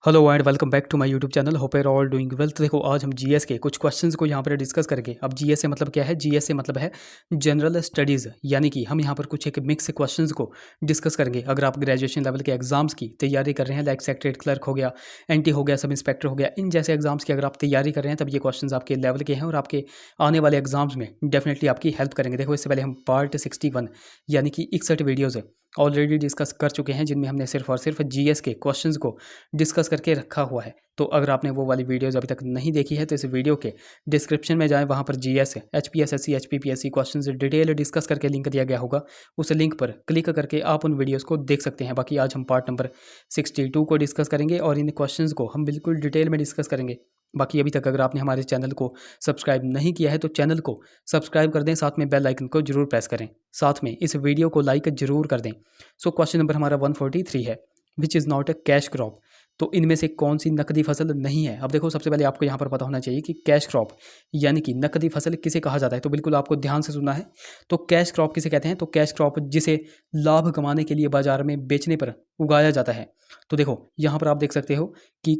Hello and welcome back to my YouTube channel. Hope you are all doing well. तो देखो आज हम GS के कुछ क्वेश्चंस को यहाँ पर डिस्कस करेंगे। अब जीएस से मतलब क्या है? जीएस से मतलब है जनरल स्टडीज़, यानी कि हम यहाँ पर कुछ एक मिक्स क्वेश्चंस को डिस्कस करेंगे। अगर आप ग्रेजुएशन लेवल के एग्जाम्स की तैयारी कर रहे हैं, लाइक सेक्रेटरी क्लर्क हो गया, एनटी हो गया, सब इंस्पेक्टर हो गया, इन जैसे एग्जाम्स की अगर आप तैयारी कर रहे हैं तब ये क्वेश्चन आपके लेवल के हैं और आपके आने वाले एग्जाम्स में डेफिनेटली आपकी हेल्प करेंगे। देखो इससे पहले हम पार्ट 61 यानी कि 61 वीडियोज़ ऑलरेडी डिस्कस कर चुके हैं, जिनमें हमने सिर्फ और सिर्फ जीएस के क्वेश्चंस को डिस्कस करके रखा हुआ है। तो अगर आपने वो वाली वीडियोज़ अभी तक नहीं देखी है तो इस वीडियो के डिस्क्रिप्शन में जाएं, वहाँ पर GS, HPSSC, HPPSC questions detail discuss करके लिंक दिया गया होगा। उस लिंक पर क्लिक करके आप उन वीडियोज़ को देख सकते हैं। बाकी आज हम पार्ट नंबर 62 को डिस्कस करेंगे और इन क्वेश्चंस को हम बिल्कुल डिटेल में डिस्कस करेंगे। बाकी अभी तक अगर आपने हमारे चैनल को सब्सक्राइब नहीं किया है तो चैनल को सब्सक्राइब कर दें, साथ में बेल आइकन को जरूर प्रेस करें, साथ में इस वीडियो को लाइक जरूर कर दें। सो क्वेश्चन नंबर हमारा 143 है, which is not a cash crop. तो इनमें से कौन सी नकदी फसल नहीं है? अब देखो सबसे पहले आपको यहाँ पर पता होना चाहिए कि कैश क्रॉप यानी कि नकदी फसल किसे कहा जाता है। तो बिल्कुल आपको ध्यान से सुनना है। तो कैश क्रॉप किसे कहते हैं? तो कैश क्रॉप जिसे लाभ कमाने के लिए बाजार में बेचने पर उगाया जाता है। तो देखो यहाँ पर आप देख सकते हो कि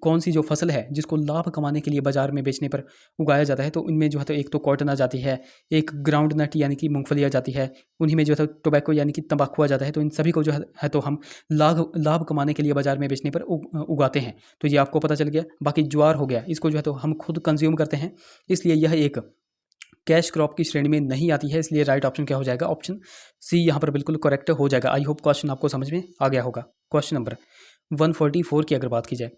कौन सी जो फसल है जिसको लाभ कमाने के लिए बाजार में बेचने पर उगाया जाता है। तो इनमें जो है तो एक तो कॉटन आ जाती है, एक ग्राउंड नट यानी कि मूंगफली आ जाती है, उन्हीं में जो है तो टोबैको यानी कि तंबाकू आ जाता है। तो इन सभी को जो है तो हम लाभ कमाने के लिए बाजार में बेचने पर उगाते हैं। तो ये आपको पता चल गया। बाकी ज्वार हो गया, इसको जो है तो हम खुद कंज्यूम करते हैं, इसलिए यह एक कैश क्रॉप की श्रेणी में नहीं आती है। इसलिए राइट ऑप्शन क्या हो जाएगा? ऑप्शन सी यहाँ पर बिल्कुल करेक्ट हो जाएगा। आई होप क्वेश्चन आपको समझ में आ गया होगा। क्वेश्चन नंबर 144 की अगर बात की जाए,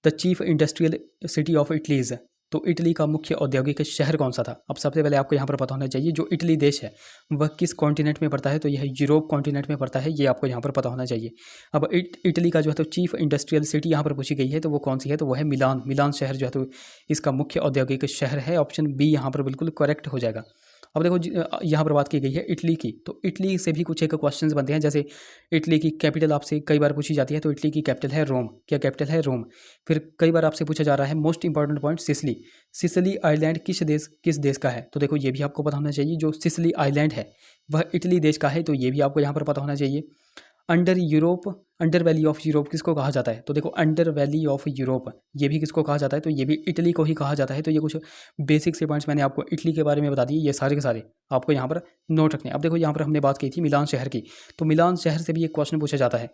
the chief industrial city of Italy's, तो इटली का मुख्य औद्योगिक शहर कौन सा था? अब सबसे पहले आपको यहाँ पर पता होना चाहिए जो इटली देश है वह किस कॉन्टिनेंट में पड़ता है। तो यह यूरोप कॉन्टिनेंट में पड़ता है, ये आपको यहाँ पर पता होना चाहिए। अब इटली का जो है तो चीफ इंडस्ट्रियल सिटी यहाँ पर पूछी गई है, तो वो कौन सी है? तो वो है मिलान। मिलान शहर जो है तो इसका मुख्य औद्योगिक शहर है। ऑप्शन बी यहाँ पर बिल्कुल करेक्ट हो जाएगा। अब देखो यहाँ पर बात की गई है इटली की, तो इटली से भी कुछ एक क्वेश्चंस बनते हैं। जैसे इटली की कैपिटल आपसे कई बार पूछी जाती है, तो इटली की कैपिटल है रोम। क्या कैपिटल है? रोम। फिर कई बार आपसे पूछा जा रहा है most important point, Sicily. Sicily island किस देश का है? तो देखो ये भी आपको पता होना चाहिए। जो सिसिली आइलैंड है वह इटली देश का है, तो ये भी आपको यहाँ पर पता होना चाहिए। अंडर वैली ऑफ यूरोप किसको कहा जाता है? तो देखो अंडर वैली ऑफ यूरोप ये भी किसको कहा जाता है? तो ये भी इटली को ही कहा जाता है। तो ये कुछ बेसिक से पॉइंट्स मैंने आपको इटली के बारे में बता दिए, ये सारे के सारे आपको यहाँ पर नोट रखने हैं। अब देखो यहाँ पर हमने बात की थी मिलान शहर की, तो मिलान शहर से भी एक क्वेश्चन पूछा जाता है।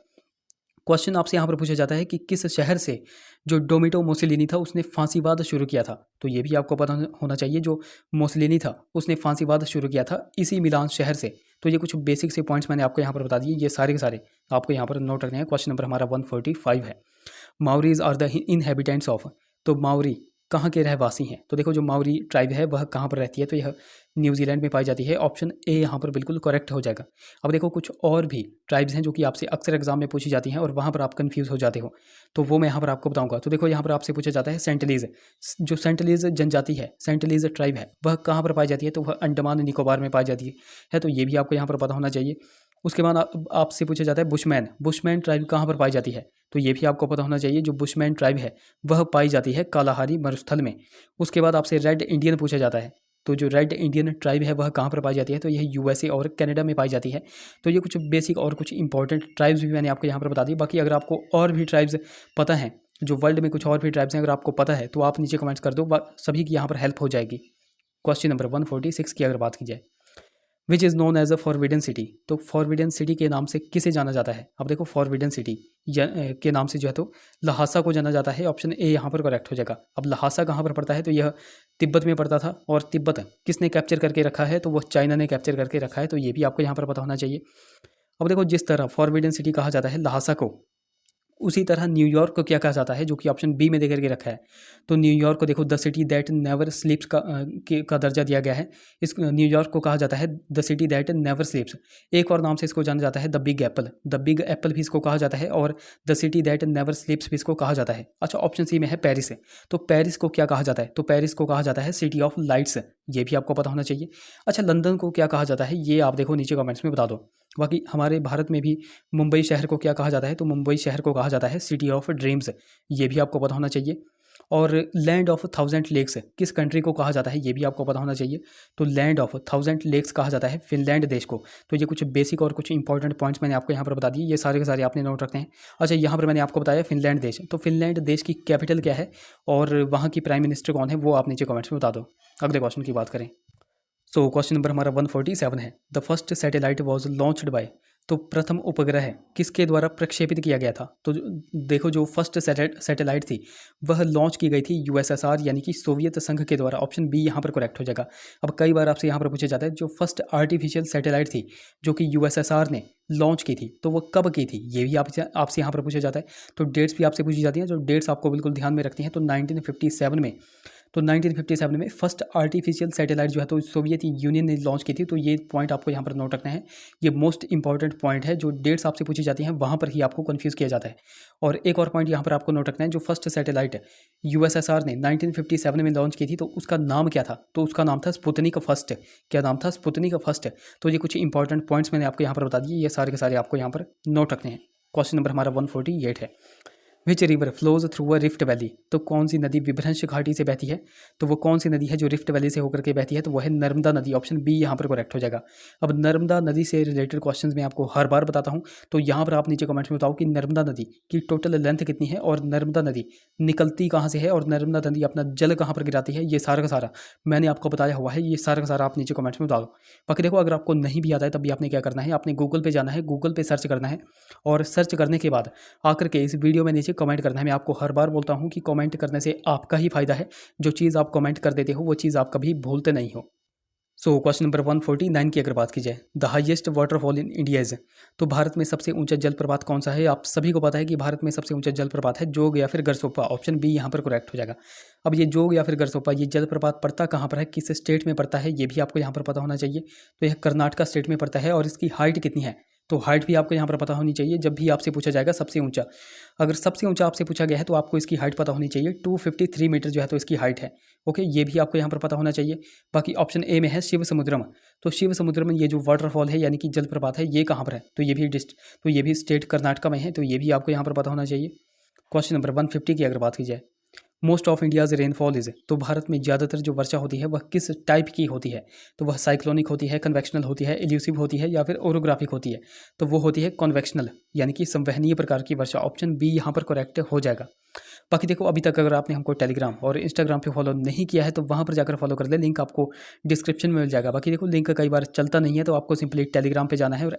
क्वेश्चन आपसे यहाँ पर पूछा जाता है कि किस शहर से जो डोमिटो मोसिलिनी था उसने फांसीवाद शुरू किया था। तो ये भी आपको पता होना चाहिए। जो मोसिलिनी था उसने फांसीवाद शुरू किया था इसी मिलान शहर से। तो ये कुछ बेसिक से पॉइंट्स मैंने आपको यहाँ पर बता दिए, ये सारे के सारे आपको यहाँ पर नोट रखने हैं। क्वेश्चन नंबर हमारा 145 है, Maoris are the inhabitants of. तो माउरी कहाँ के रहवासी हैं? तो देखो जो माउरी ट्राइब है वह कहाँ पर रहती है? तो यह न्यूजीलैंड में पाई जाती है। ऑप्शन ए यहाँ पर बिल्कुल करेक्ट हो जाएगा। अब देखो कुछ और भी ट्राइब्स हैं जो कि आपसे अक्सर एग्जाम में पूछी जाती हैं और वहाँ पर आप कंफ्यूज हो जाते हो, तो वो मैं यहाँ पर आपको बताऊंगा। तो देखो यहाँ पर आपसे पूछा जाता है सेंटलीज, जो सेंटलीज जनजाति है, सेंटलीज ट्राइब है, वह कहाँ पर पाई जाती है? तो वह अंडमान निकोबार में पाई जाती है। तो ये भी आपको यहाँ पर पता होना चाहिए। उसके बाद आपसे पूछा जाता है बुशमैन, बुशमैन ट्राइब कहाँ पर पाई जाती है? तो ये भी आपको पता होना चाहिए। जो बुशमैन ट्राइब है वह पाई जाती है कालाहारी मरुस्थल में। उसके बाद आपसे रेड इंडियन पूछा जाता है, तो जो रेड इंडियन ट्राइब है वह कहाँ पर पाई जाती है? तो यह यूएसए और कनाडा में पाई जाती है। तो ये कुछ बेसिक और कुछ इंपॉर्टेंट ट्राइब्स भी मैंने आपको यहाँ पर बता दी। बाकी अगर आपको और भी ट्राइब्स पता हैं, जो वर्ल्ड में कुछ और भी ट्राइब्स हैं, अगर आपको पता है तो आप नीचे कमेंट्स कर दो, सभी की यहाँ पर हेल्प हो जाएगी। क्वेश्चन नंबर 146 की अगर बात की जाए, which is known as a forbidden city. तो फॉरबिडन सिटी के नाम से किसे जाना जाता है? अब देखो फॉरबिडन सिटी के नाम से जो है तो लहासा को जाना जाता है। ऑप्शन ए यहाँ पर करेक्ट हो जाएगा। अब लहासा कहाँ पर पड़ता है? तो यह तिब्बत में पड़ता था, और तिब्बत किसने कैप्चर करके रखा है? तो वह चाइना ने कैप्चर करके रखा है। तो ये भी आपको यहाँ पर पता होना चाहिए। अब देखो जिस तरह फॉरबिडन सिटी कहा जाता है लहासा को, उसी तरह न्यूयॉर्क को क्या कहा जाता है, जो कि ऑप्शन बी में देकर के रखा है। तो न्यूयॉर्क को देखो द सिटी दैट नेवर स्लीप्स का दर्जा दिया गया है। इस न्यूयॉर्क को कहा जाता है द सिटी दैट नेवर स्लीप्स। एक और नाम से इसको जाना जाता है the big Apple, the big Apple भी इसको कहा जाता है, और द सिटी दैट नेवर स्लीप्स भी इसको कहा जाता है। अच्छा ऑप्शन सी में है पेरिस। तो पेरिस को क्या कहा जाता है? तो पेरिस को कहा जाता है सिटी ऑफ लाइट्स, ये भी आपको पता होना चाहिए। अच्छा लंदन को क्या कहा जाता है? ये आप देखो नीचे कमेंट्स में बता दो। बाकी हमारे भारत में भी मुंबई शहर को क्या कहा जाता है? तो मुंबई शहर को कहा जाता है सिटी ऑफ ड्रीम्स, ये भी आपको पता होना चाहिए। और लैंड ऑफ 1000 लेक्स किस कंट्री को कहा जाता है, ये भी आपको पता होना चाहिए। तो लैंड ऑफ 1000 लेक्स कहा जाता है फिनलैंड देश को। तो ये कुछ बेसिक और कुछ इंपॉर्टेंट पॉइंट्स मैंने आपको यहाँ पर बता दिए, ये सारे के सारे आपने नोट रखते हैं। अच्छा, यहाँ पर मैंने आपको बताया फिनलैंड देश, तो फिनलैंड देश की कैपिटल क्या है और वहाँ की प्राइम मिनिस्टर कौन है, वो आप नीचे कमेंट्स में बता दो। अगले क्वेश्चन की बात करें, सो क्वेश्चन नंबर हमारा 147 है, the first satellite was launched by, तो प्रथम उपग्रह किसके द्वारा प्रक्षेपित किया गया था। तो देखो, जो फर्स्ट सैटेलाइट थी वह लॉन्च की गई थी यूएसएसआर यानी कि सोवियत संघ के द्वारा। ऑप्शन बी यहाँ पर करेक्ट हो जाएगा। अब कई बार आपसे यहाँ पर पूछा जाता है जो फर्स्ट आर्टिफिशियल सैटेलाइट थी जो कि यूएसएसआर ने लॉन्च की थी, तो वो कब की थी, ये भी आपसे यहाँ पर पूछा जाता है। तो डेट्स भी आपसे पूछी जाती हैं, जो डेट्स आपको बिल्कुल ध्यान में रखती हैं। तो 1957 में, तो 1957 में फर्स्ट आर्टिफिशियल सैटेलाइट जो है तो सोवियत यूनियन ने लॉन्च की थी। तो ये पॉइंट आपको यहाँ पर नोट रखना है, ये मोस्ट इंपॉर्टेंट पॉइंट है। जो डेट्स आपसे पूछी जाती हैं वहाँ पर ही आपको कंफ्यूज किया जाता है। और एक और पॉइंट यहाँ पर आपको नोट रखना है, जो फर्स्ट सैटेलाइट यूएसएसआर ने 1957 में लॉन्च की थी तो उसका नाम क्या था, तो उसका नाम था स्पुतनिक फर्स्ट। क्या नाम था, स्पुतनिक फर्स्ट। तो ये कुछ इंपॉर्टेंट पॉइंट्स मैंने आपको यहाँ पर बता दिए, ये सारे के सारे आपको यहाँ पर नोट रखने हैं। क्वेश्चन नंबर हमारा 148 है, which river flows through a rift valley, तो कौन सी नदी विभ्रंश घाटी से बहती है। तो वो कौन सी नदी है जो रिफ्ट वैली से होकर के बहती है, तो वह है नर्मदा नदी। ऑप्शन बी यहाँ पर करेक्ट हो जाएगा। अब नर्मदा नदी से रिलेटेड क्वेश्चंस मैं आपको हर बार बताता हूँ, तो यहाँ पर आप नीचे कमेंट्स में बताओ कि नर्मदा नदी की टोटल लेंथ कितनी है और नर्मदा नदी निकलती कहाँ से है और नर्मदा नदी अपना जल कहाँ पर गिराती है। ये सारा का सारा मैंने आपको बताया हुआ है, ये सारा का सारा आप नीचे कमेंट्स में बता दो। बाकी देखो, अगर आपको नहीं भी आता है तब भी आपने क्या करना है, आपने गूगल पे जाना है, गूगल पे सर्च करना है और सर्च करने के बाद आकर के इस वीडियो में नीचे कमेंट करना है। मैं आपको हर बार बोलता हूं कि कमेंट करने से आपका ही फायदा है, जो चीज़ आप कमेंट कर देते हो वो चीज़ आप कभी भूलते नहीं हो। सो क्वेश्चन नंबर 149 की अगर बात की जाए, the highest waterfall in India is, तो भारत में सबसे ऊंचा जलप्रपात कौन सा है। आप सभी को पता है कि भारत में सबसे ऊंचा जलप्रपात है जोग या फिर गरसोपा। ऑप्शन बी यहाँ पर करेक्ट हो जाएगा। अब ये जोग या फिर गरसोपा, ये जलप्रपात पड़ता कहाँ पर है, किस स्टेट में पड़ता है, ये भी आपको यहाँ पर पता होना चाहिए। तो यह कर्नाटका स्टेट में पड़ता है और इसकी हाइट कितनी है, तो हाइट भी आपको यहाँ पर पता होनी चाहिए। जब भी आपसे पूछा जाएगा सबसे ऊंचा, अगर सबसे ऊंचा आपसे पूछा गया है तो आपको इसकी हाइट पता होनी चाहिए। 253 मीटर जो है तो इसकी हाइट है। ओके, ये भी आपको यहाँ पर पता होना चाहिए। बाकी ऑप्शन ए में है शिव समुद्रम, तो शिव समुद्रम ये जो वाटरफॉल है यानी कि जलप्रपात है ये कहाँ पर है, तो ये भी स्टेट कर्नाटका में है, तो ये भी आपको यहाँ पर पता होना चाहिए। क्वेश्चन नंबर 150 की अगर बात की जाए, most of India's rainfall is, तो भारत में ज़्यादातर जो वर्षा होती है वह किस टाइप की होती है, तो वह साइक्लोनिक होती है, कन्वेक्शनल होती है, इल्यूसिव होती है या फिर ओरोग्राफिक होती है। तो वो होती है कन्वेक्शनल यानी कि संवहनीय प्रकार की वर्षा। ऑप्शन बी यहाँ पर करेक्ट हो जाएगा। बाकी देखो, अभी तक अगर आपने हमको टेलीग्राम और इंस्टाग्राम पे फॉलो नहीं किया है तो वहाँ पर जाकर फॉलो कर ले, लिंक आपको डिस्क्रिप्शन में मिल जाएगा। बाकी देखो, लिंक कई बार चलता नहीं है तो आपको सिंपली टेलीग्राम पे जाना है और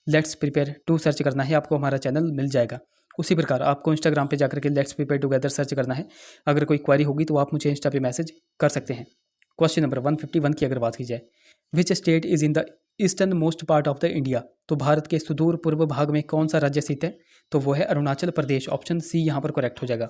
@लेट्स प्रिपेयर टू सर्च करना है, आपको हमारा चैनल मिल जाएगा। उसी प्रकार आपको इंस्टाग्राम पे जाकर के लेट्स प्रिपेयर टुगेदर सर्च करना है। अगर कोई क्वेरी होगी तो आप मुझे इंस्टा पे मैसेज कर सकते हैं। क्वेश्चन नंबर 151 की अगर बात की जाए, which state is in the eastern most part of the India, तो भारत के सुदूर पूर्व भाग में कौन सा राज्य स्थित है, तो वो है अरुणाचल प्रदेश। ऑप्शन सी यहाँ पर करेक्ट हो जाएगा।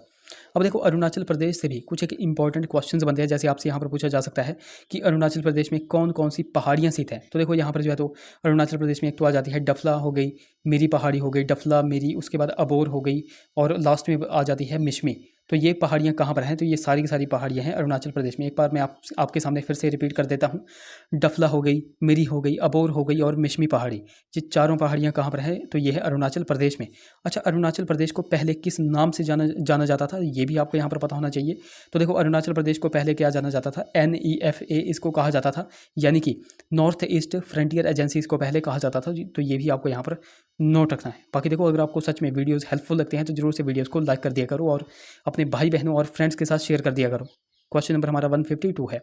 अब देखो, अरुणाचल प्रदेश से भी कुछ एक इंपॉर्टेंट क्वेश्चंस बनते हैं, जैसे आपसे यहाँ पर पूछा जा सकता है कि अरुणाचल प्रदेश में कौन कौन सी पहाड़ियाँ स्थित हैं। तो देखो यहाँ पर जो है तो अरुणाचल प्रदेश में एक तो आ जाती है डफला हो गई, मेरी पहाड़ी हो गई, डफला मेरी, उसके बाद अबोर हो गई और लास्ट में आ जाती है मिशमी। तो ये पहाड़ियाँ कहाँ पर हैं, तो ये सारी की सारी पहाड़ियाँ हैं अरुणाचल प्रदेश में। एक बार मैं आपके सामने फिर से रिपीट कर देता हूँ, डफला हो गई, मेरी हो गई, अबोर हो गई और मिशमी पहाड़ी, ये चारों पहाड़ियाँ कहाँ पर हैं, तो ये है अरुणाचल प्रदेश में। अच्छा, अरुणाचल प्रदेश को पहले किस नाम से जाना जाता था, ये भी आपको यहाँ पर पता होना चाहिए। तो देखो, अरुणाचल प्रदेश को पहले क्या जाना जाता था, NEFA इसको कहा जाता था, यानी कि नॉर्थ ईस्ट फ्रंटियर एजेंसी इसको पहले कहा जाता था। तो ये भी आपको यहाँ पर नोट रखना है। बाकी देखो, अगर आपको सच में वीडियोस हेल्पफुल लगते हैं तो जरूर से वीडियोस को लाइक कर दिया करो और अपने भाई बहनों और फ्रेंड्स के साथ शेयर कर दिया करो। क्वेश्चन नंबर हमारा 152 है,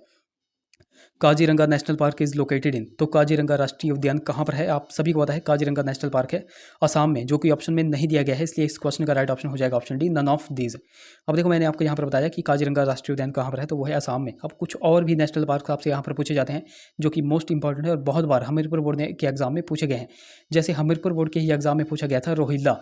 Kaziranga national park is located in, तो काजीरंगा राष्ट्रीय उद्यान कहाँ पर है। आप सभी को पता है काजीरंगा नेशनल पार्क है असम में, जो कि ऑप्शन में नहीं दिया गया है, इसलिए इस क्वेश्चन का राइट ऑप्शन हो जाएगा option D, none of these. अब देखो, मैंने आपको यहाँ पर बताया कि काजीरंगा राष्ट्रीय उद्यान कहाँ पर है, तो वो है असम में। अब कुछ और भी नेशनल पार्क आपसे यहाँ पर पूछे जाते हैं जो कि मोस्ट इंपॉर्टेंट है और बहुत बार हमीरपुर बोर्ड के एग्जाम में पूछे गए हैं। जैसे हमीरपुर बोर्ड के ही एग्जाम में पूछा गया था रोहिल्ला,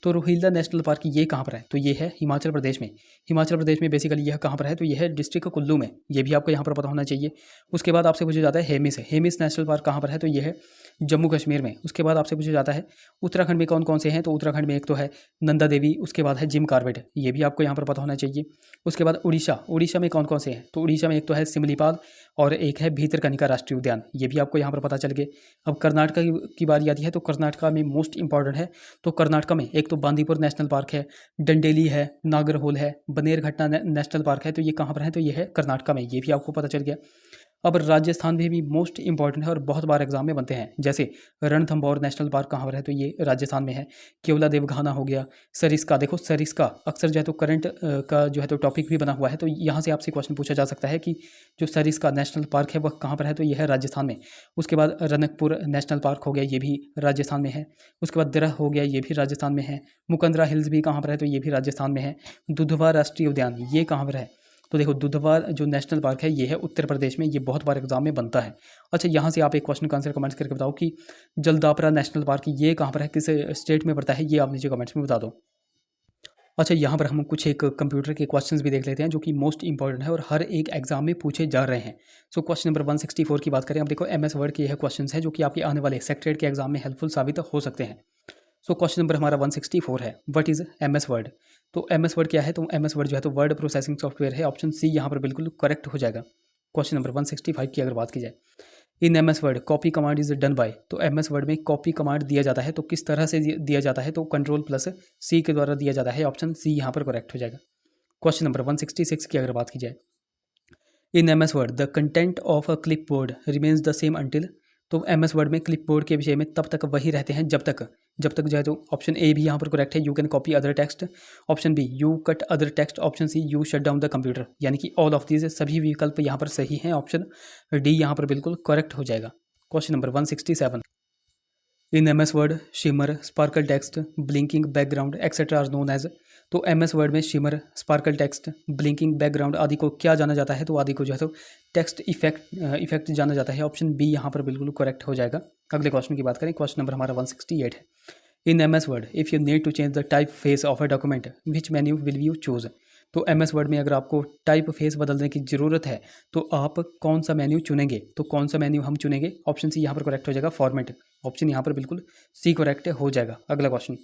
तो रोहिल्ला नेशनल पार्क ये कहाँ पर है, तो ये है हिमाचल प्रदेश में। हिमाचल प्रदेश में बेसिकली यह कहाँ पर है, तो यह है डिस्ट्रिक्ट कुल्लू में, ये भी आपको यहाँ पर पता होना चाहिए। उसके बाद आपसे पूछा जाता है हेमिस नेशनल पार्क कहाँ पर है, तो ये है जम्मू कश्मीर में। उसके बाद आपसे पूछा जाता है उत्तराखंड में कौन कौन से हैं, तो उत्तराखंड में एक तो है नंदा देवी, उसके बाद है जिम कार्बेट, ये भी आपको यहाँ पर पता होना चाहिए। उसके बाद उड़ीसा में कौन कौन से हैं, तो उड़ीसा में एक तो है सिमलीपाल और एक है भीतरकनिका राष्ट्रीय उद्यान, ये भी आपको यहाँ पर पता चल गए। अब कर्नाटका की बारी आती है, तो कर्नाटका में मोस्ट इंपॉर्टेंट है, तो कर्नाटका में एक तो तो बांदीपुर नेशनल पार्क है, डंडेली है, नागरहोल है, बनेरघट्टा नेशनल पार्क है, तो ये कहाँ पर है, तो ये है कर्नाटका में, ये भी आपको पता चल गया। अब राजस्थान में भी मोस्ट इंपॉर्टेंट है और बहुत बार एग्जाम में बनते हैं, जैसे रणथंभौर नेशनल पार्क कहाँ पर है, तो ये राजस्थान में है। केवला देवघाना हो गया, सरिस्का, देखो सरिस्का अक्सर जो है तो करंट का जो है तो टॉपिक भी बना हुआ है, तो यहाँ से आपसे क्वेश्चन पूछा जा सकता है कि जो सरिस्का नेशनल पार्क है वह कहाँ पर है, तो यह है राजस्थान में। उसके बाद रनकपुर नेशनल पार्क हो गया, ये भी राजस्थान में है। उसके बाद दिरह हो गया, ये भी राजस्थान में है। मुकंदरा हिल्स भी कहाँ पर है, तो ये भी राजस्थान में है। दुधवा राष्ट्रीय उद्यान ये कहाँ पर है, तो देखो दुधवा जो नेशनल पार्क है ये है उत्तर प्रदेश में, ये बहुत बार एग्जाम में बनता है। अच्छा, यहाँ से आप एक क्वेश्चन का आंसर कमेंट्स करके बताओ कि जलदापरा नेशनल पार्क ये कहाँ पर है, किस स्टेट में पड़ता है, ये आप नीचे कमेंट्स में बता दो। अच्छा, यहाँ पर हम कुछ एक कंप्यूटर के क्वेश्चंस भी देख लेते हैं जो कि मोस्ट इंपॉर्टेंट है और हर एक एग्जाम में पूछे जा रहे हैं। सो क्वेश्चन नंबर 164 की बात करें, अब देखो MS वर्ड के यह क्वेश्चन है जो कि आपके आने वाले सेक्रेट के एग्जाम में हेल्पफुल साबित हो सकते हैं। सो क्वेश्चन नंबर हमारा 164 है, व्हाट इज MS वर्ड। तो MS वर्ड क्या है, तो MS वर्ड जो है तो वर्ड प्रोसेसिंग सॉफ्टवेयर है, ऑप्शन सी यहाँ पर बिल्कुल करेक्ट हो जाएगा। क्वेश्चन नंबर 165 की अगर बात की जाए, इन MS word copy command is done by, तो MS वर्ड में कॉपी कमांड दिया जाता है तो किस तरह से दिया जाता है, तो कंट्रोल+C के द्वारा दिया जाता है, ऑप्शन सी यहाँ पर करेक्ट हो जाएगा। क्वेश्चन नंबर 166 की अगर बात की जाए, इन MS word the content of a clip board remains the same until, तो MS वर्ड में क्लिप बोर्ड के विषय में तब तक वही रहते हैं जब तक जो है तो ऑप्शन ए भी यहाँ पर करेक्ट है, you can copy other text, option B you cut other text, option C you shut down the computer, यानी कि ऑल ऑफ दीज सभी विकल्प यहाँ पर सही हैं, ऑप्शन डी यहाँ पर बिल्कुल करेक्ट हो जाएगा। Question number 167, in MS Word shimmer, sparkle text, blinking background etcetera are known as, तो MS वर्ड में shimmer, sparkle text, blinking background आदि को क्या जाना जाता है, तो आदि को जो है तो टेक्स्ट इफेक्ट जाना जाता है, ऑप्शन बी यहाँ पर बिल्कुल करेक्ट हो जाएगा। अगले क्वेश्चन की बात करें, क्वेश्चन नंबर हमारा 168 है, in MS Word if you need to change the typeface of a document which menu will you choose, तो MS वर्ड में अगर आपको टाइप फेस बदलने की ज़रूरत है तो आप कौन सा मेन्यू चुनेंगे, तो कौन सा मेन्यू हम चुनेंगे, ऑप्शन सी यहाँ पर करेक्ट हो जाएगा, फॉर्मेट, ऑप्शन यहाँ पर बिल्कुल सी करेक्ट हो जाएगा। अगला क्वेश्चन,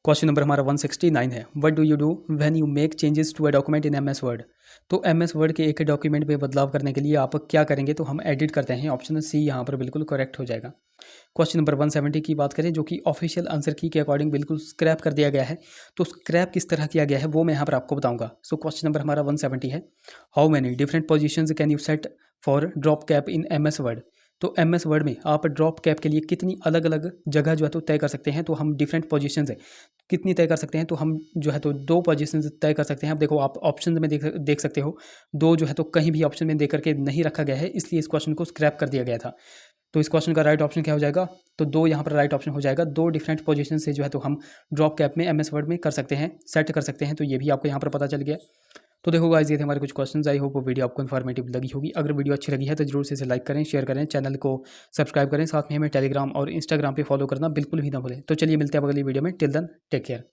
क्वेश्चन नंबर हमारा 169 है, what do you do when you make changes to a document in MS Word, तो MS वर्ड के एक डॉक्यूमेंट में बदलाव करने के लिए आप क्या करेंगे, तो हम एडिट करते हैं, ऑप्शन सी यहाँ पर बिल्कुल करेक्ट हो जाएगा। क्वेश्चन नंबर 170 की बात करें, जो कि ऑफिशियल आंसर की के अकॉर्डिंग बिल्कुल स्क्रैप कर दिया गया है, तो स्क्रैप किस तरह किया गया है वो मैं यहाँ पर आपको बताऊंगा। सो क्वेश्चन नंबर हमारा 170 है, how many different positions can you set for drop cap in MS Word, तो MS वर्ड में आप ड्रॉप कैप के लिए कितनी अलग अलग जगह जो है तो तय कर सकते हैं, तो हम डिफरेंट पोजीशंस है कितनी तय कर सकते हैं, तो हम जो है तो 2 पोजीशंस तय कर सकते हैं। अब देखो आप ऑप्शन में देख सकते हो, 2 जो है तो कहीं भी ऑप्शन में दे करके नहीं रखा गया है, इसलिए इस क्वेश्चन को स्क्रैप कर दिया गया था। तो इस क्वेश्चन का राइट ऑप्शन क्या हो जाएगा, तो 2 यहाँ पर राइट ऑप्शन हो जाएगा। 2 डिफरेंट पोजीशन से जो है तो हम ड्रॉप कैप में MS वर्ड में कर सकते हैं, सेट कर सकते हैं, तो ये भी आपको यहाँ पर पता चल गया। तो देखो गाइस, ये थे हमारे कुछ क्वेश्चंस। आई होप वो वीडियो आपको इन्फॉर्मेटिव लगी होगी। अगर वीडियो अच्छी लगी है तो जरूर से इसे लाइक करें, शेयर करें, चैनल को सब्सक्राइब करें, साथ में हमें टेलीग्राम और इंस्टाग्राम पे फॉलो करना बिल्कुल भी ना भूलें। तो चलिए मिलते हैं अगली वीडियो में, टिल देन टेक केयर।